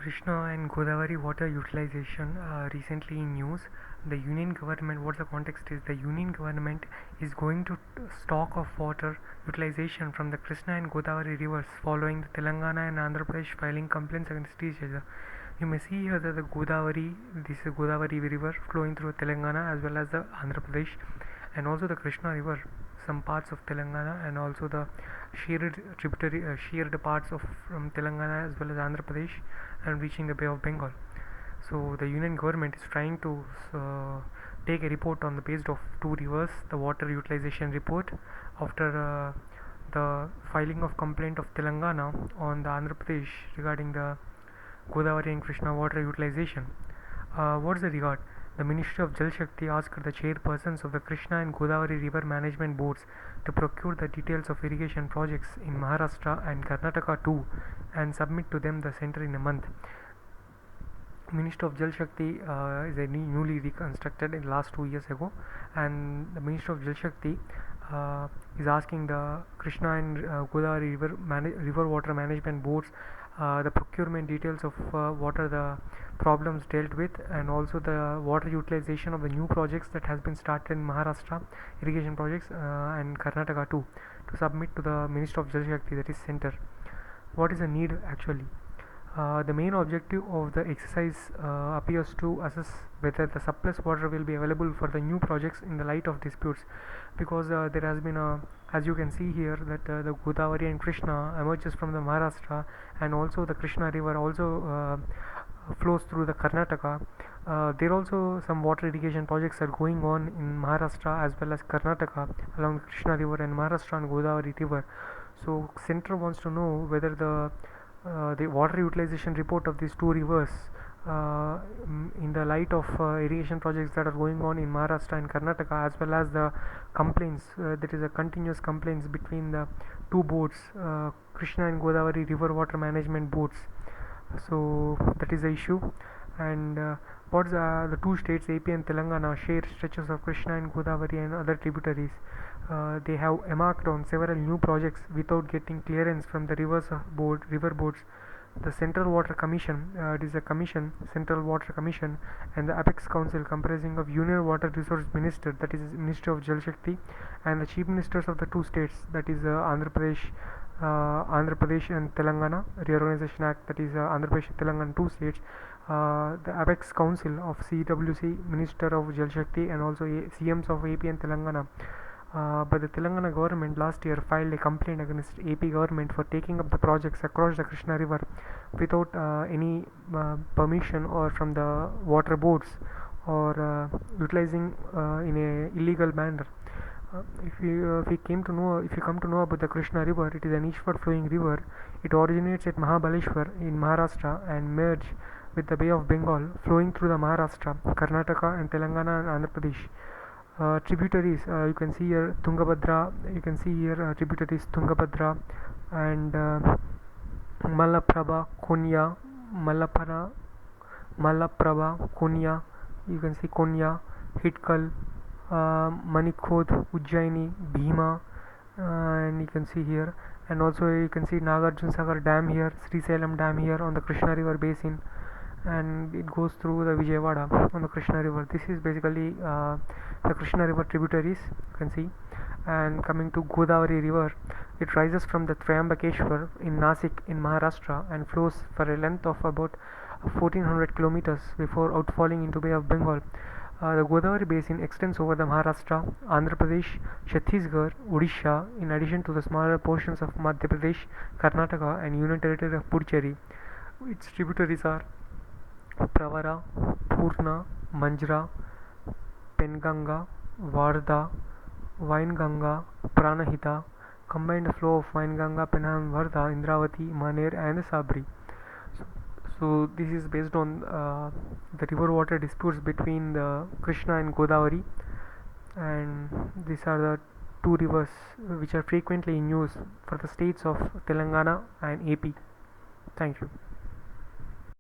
Krishna and Godavari water utilization recently in news. The union government, what the context is, the union government is going to stock of water utilization from the Krishna and Godavari rivers following the Telangana and Andhra Pradesh filing complaints against each other. You may see here that the Godavari, this is Godavari river flowing through Telangana as well as the Andhra Pradesh, and also the Krishna river, some parts of Telangana, and also the shared parts of from Telangana as well as Andhra Pradesh, and reaching the Bay of Bengal. So the union government is trying to take a report on the basis of two rivers, the water utilization report, after the filing of complaint of Telangana on the Andhra Pradesh regarding the Godavari and Krishna water utilization. What's the regard? The Ministry of Jal Shakti asked the chairpersons of the Krishna and Godavari river management boards to procure the details of irrigation projects in Maharashtra and Karnataka too and submit to them the center in a month. Ministry of Jal Shakti is a newly reconstructed in last 2 years ago, and the Ministry of Jal Shakti is asking the Krishna and Godavari river water management boards the procurement details of what are the problems dealt with, and also the water utilization of the new projects that has been started in Maharashtra, irrigation projects, and Karnataka too, to submit to the Ministry of Jal Shakti, that is center. What is the need actually? The main objective of the exercise appears to assess whether the surplus water will be available for the new projects in the light of disputes, because there has been a, as you can see here, that the Godavari and Krishna emerges from the Maharashtra, and also the Krishna river also flows through the Karnataka. There also some water irrigation projects are going on in Maharashtra as well as Karnataka along the Krishna river and Maharashtra and Godavari river. So center wants to know whether the water utilization report of these two rivers in the light of irrigation projects that are going on in Maharashtra and Karnataka, as well as the complaints, there is a continuous complaints between the two boards, Krishna and Godavari river water management boards. So that is the issue. And what's the two states AP and Telangana share stretches of Krishna and Godavari and other tributaries. They have embarked on several new projects without getting clearance from the river boards. The Central Water Commission, it is a commission, Central Water Commission, and the Apex Council comprising of Union Water Resource Minister, that is Ministry of Jal Shakti, and the Chief Ministers of the two states, that is Andhra Pradesh and Telangana Reorganization Act, that is Andhra Pradesh and Telangana, two states. The Apex Council of CWC, Minister of Jal Shakti, and also CMs of AP and Telangana. But the Telangana government last year filed a complaint against AP government for taking up the projects across the Krishna river without any permission or from the water boards, or utilizing in a illegal manner. If you come to know about the Krishna river, it is an eastward flowing river. It originates at Mahabaleshwar in Maharashtra and merge with the Bay of Bengal, flowing through the Maharashtra, Karnataka, and Telangana and Andhra Pradesh. Tributaries, you can see here Tungabhadra, tributaries Tungabhadra and Malaprabha, Konya, Malaprabha, Konya, you can see Konya, Hitkal, Manikhod, Ujjaini, Bhima, and you can see here, and also you can see Nagarjuna Sagar Dam here, Sri Salem Dam here on the Krishna river basin, and it goes through the Vijayawada on the Krishna river. This is basically the Krishna river tributaries, you can see. And coming to Godavari river, it rises from the Triambakeshwar in Nasik in Maharashtra and flows for a length of about 1400 kilometers before outfalling into Bay of Bengal. The Godavari basin extends over the Maharashtra, Andhra Pradesh, Chhattisgarh, Odisha, in addition to the smaller portions of Madhya Pradesh, Karnataka, and Union Territory of Puducherry. Its tributaries are Pravara, Purna, Manjra, Penganga, Vardha, Wainganga, Pranahita, combined flow of Wainganga, Penham, Vardha, Indravati, Maner, and Sabri. So this is based on the river water disputes between the Krishna and Godavari, and these are the two rivers which are frequently in use for the states of Telangana and AP. Thank you.